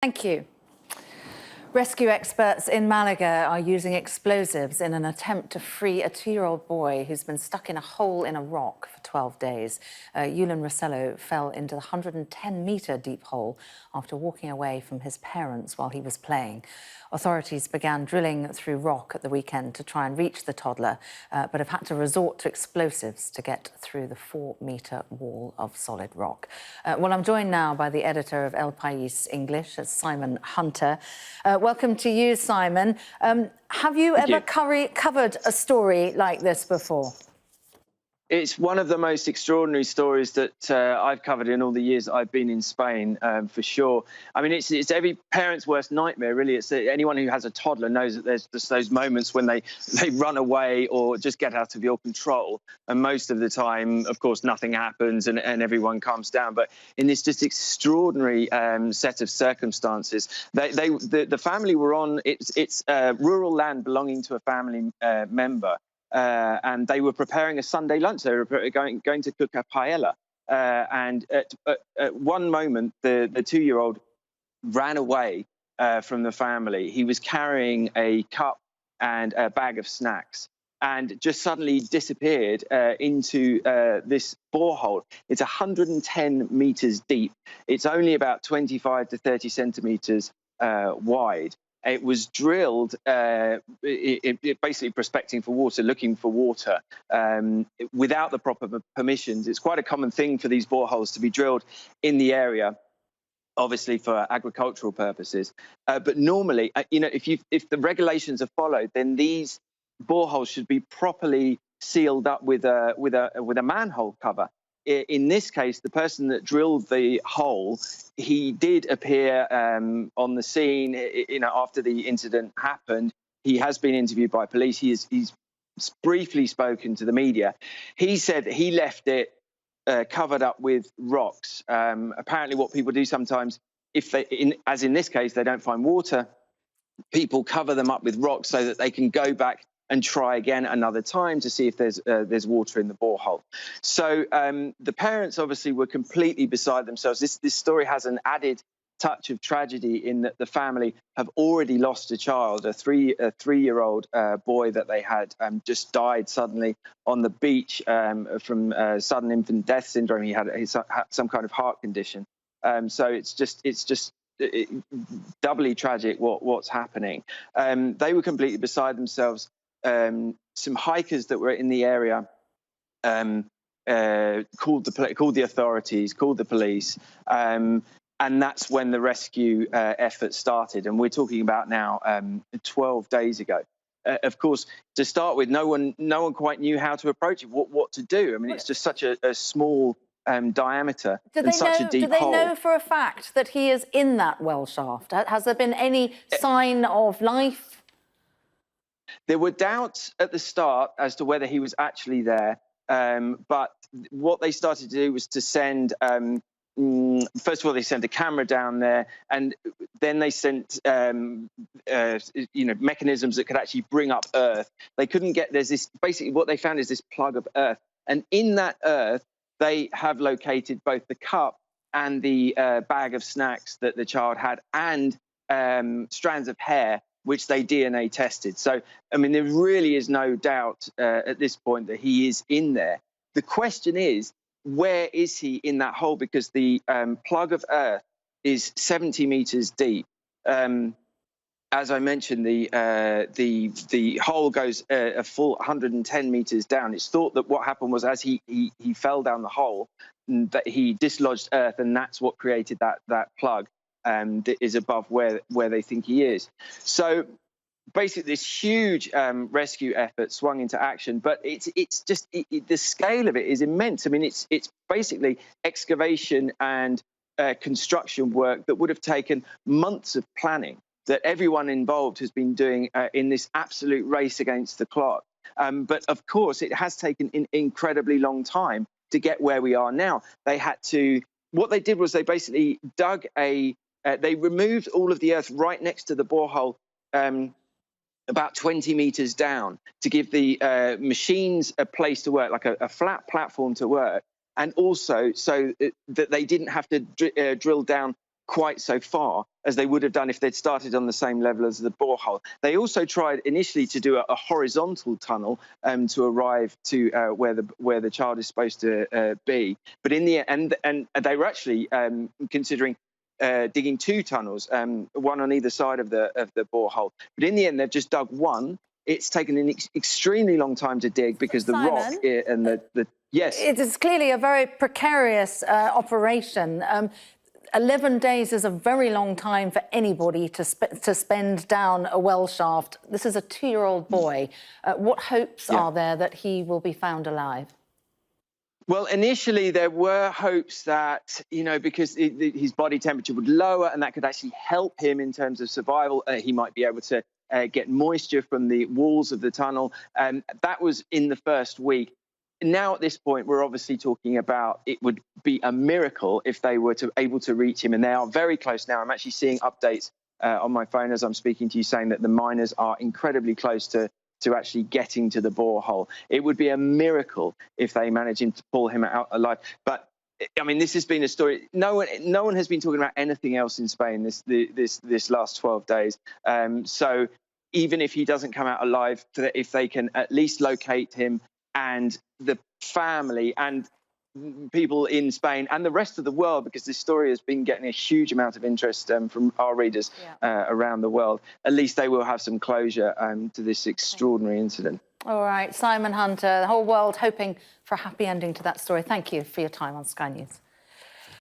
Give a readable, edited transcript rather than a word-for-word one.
Thank you. Rescue experts in Malaga are using explosives in an attempt to free a 2-year-old boy who's been stuck in a hole in a rock for 12 days. Julen Roselló fell into the 110-metre deep hole after walking away from his parents while he was playing. Authorities began drilling through rock at the weekend to try and reach the toddler, but have had to resort to explosives to get through the 4-metre wall of solid rock. Well, I'm joined now by the editor of El País English, Simon Hunter. Welcome to you, Simon. Have you ever covered a story like this before? It's one of the most extraordinary stories that I've covered in all the years that I've been in Spain, for sure. I mean, it's every parent's worst nightmare, really. It's anyone who has a toddler knows that there's just those moments when they run away or just get out of your control. And most of the time, of course, nothing happens and everyone calms down. But in this just extraordinary set of circumstances, the family were on it's rural land belonging to a family member. And they were preparing a Sunday lunch. They were going to cook a paella. And at one moment, the 2-year-old ran away from the family. He was carrying a cup and a bag of snacks and just suddenly disappeared into this borehole. It's 110 meters deep. It's only about 25 to 30 centimeters wide. It was drilled, basically prospecting for water, looking for water, without the proper permissions. It's quite a common thing for these boreholes to be drilled in the area, obviously for agricultural purposes. But normally, if the regulations are followed, then these boreholes should be properly sealed up with a manhole cover. In this case, the person that drilled the hole, he did appear on the scene, after the incident happened. He has been interviewed by police. He's briefly spoken to the media. He said he left it covered up with rocks. Apparently, what people do sometimes, as in this case, they don't find water, people cover them up with rocks so that they can go back and try again another time to see if there's water in the borehole. So the parents obviously were completely beside themselves. This story has an added touch of tragedy in that the family have already lost a child, a three-year-old boy that they had just died suddenly on the beach from sudden infant death syndrome. He had some kind of heart condition. So it's just doubly tragic what's happening. They were completely beside themselves. Some hikers that were in the area called the authorities, called the police, and that's when the rescue effort started. And we're talking about now 12 days ago. Of course, to start with, no one quite knew how to approach it, what to do. I mean, it's just such a small diameter and such a deep hole. Do they know for a fact that he is in that well shaft? Has there been any sign of life? There were doubts at the start as to whether he was actually there, but what they started to do was to send, first of all, they sent a camera down there, and then they sent, mechanisms that could actually bring up earth. They couldn't get, basically what they found is this plug of earth, and in that earth, they have located both the cup and the bag of snacks that the child had, and strands of hair, which they DNA tested. So, I mean, there really is no doubt at this point that he is in there. The question is, where is he in that hole? Because the plug of earth is 70 meters deep. As I mentioned, the hole goes a full 110 meters down. It's thought that what happened was as he fell down the hole, that he dislodged earth, and that's what created that plug. That is above where they think he is. So basically this huge rescue effort swung into action, but it's just the scale of it is immense. I mean, it's basically excavation and construction work that would have taken months of planning that everyone involved has been doing in this absolute race against the clock. But of course, it has taken an incredibly long time to get where we are now. What they did was they basically dug they removed all of the earth right next to the borehole, about 20 meters down, to give the machines a place to work, like a flat platform to work, and also so that they didn't have to drill down quite so far as they would have done if they'd started on the same level as the borehole. They also tried initially to do a horizontal tunnel to arrive to where the child is supposed to be. But in the end, and they were actually considering digging 2 tunnels, one on either side of the borehole. But in the end, they've just dug one. It's taken an extremely long time to dig because the rock and the yes. It is clearly a very precarious operation. 11 days is a very long time for anybody to spend down a well shaft. This is a 2-year-old boy. What hopes are there that he will be found alive? Well, initially there were hopes that, because his body temperature would lower and that could actually help him in terms of survival. He might be able to get moisture from the walls of the tunnel. That was in the first week. Now, at this point, we're obviously talking about it would be a miracle if they were able to reach him. And they are very close now. I'm actually seeing updates on my phone as I'm speaking to you saying that the miners are incredibly close to actually getting to the borehole. It would be a miracle if they manage to pull him out alive. But I mean, this has been a story. No one has been talking about anything else in Spain this last 12 days. So even if he doesn't come out alive, if they can at least locate him, and the family and people in Spain and the rest of the world, because this story has been getting a huge amount of interest from our readers around the world, at least they will have some closure to this extraordinary incident. All right, Simon Hunter, the whole world hoping for a happy ending to that story. Thank you for your time on Sky News.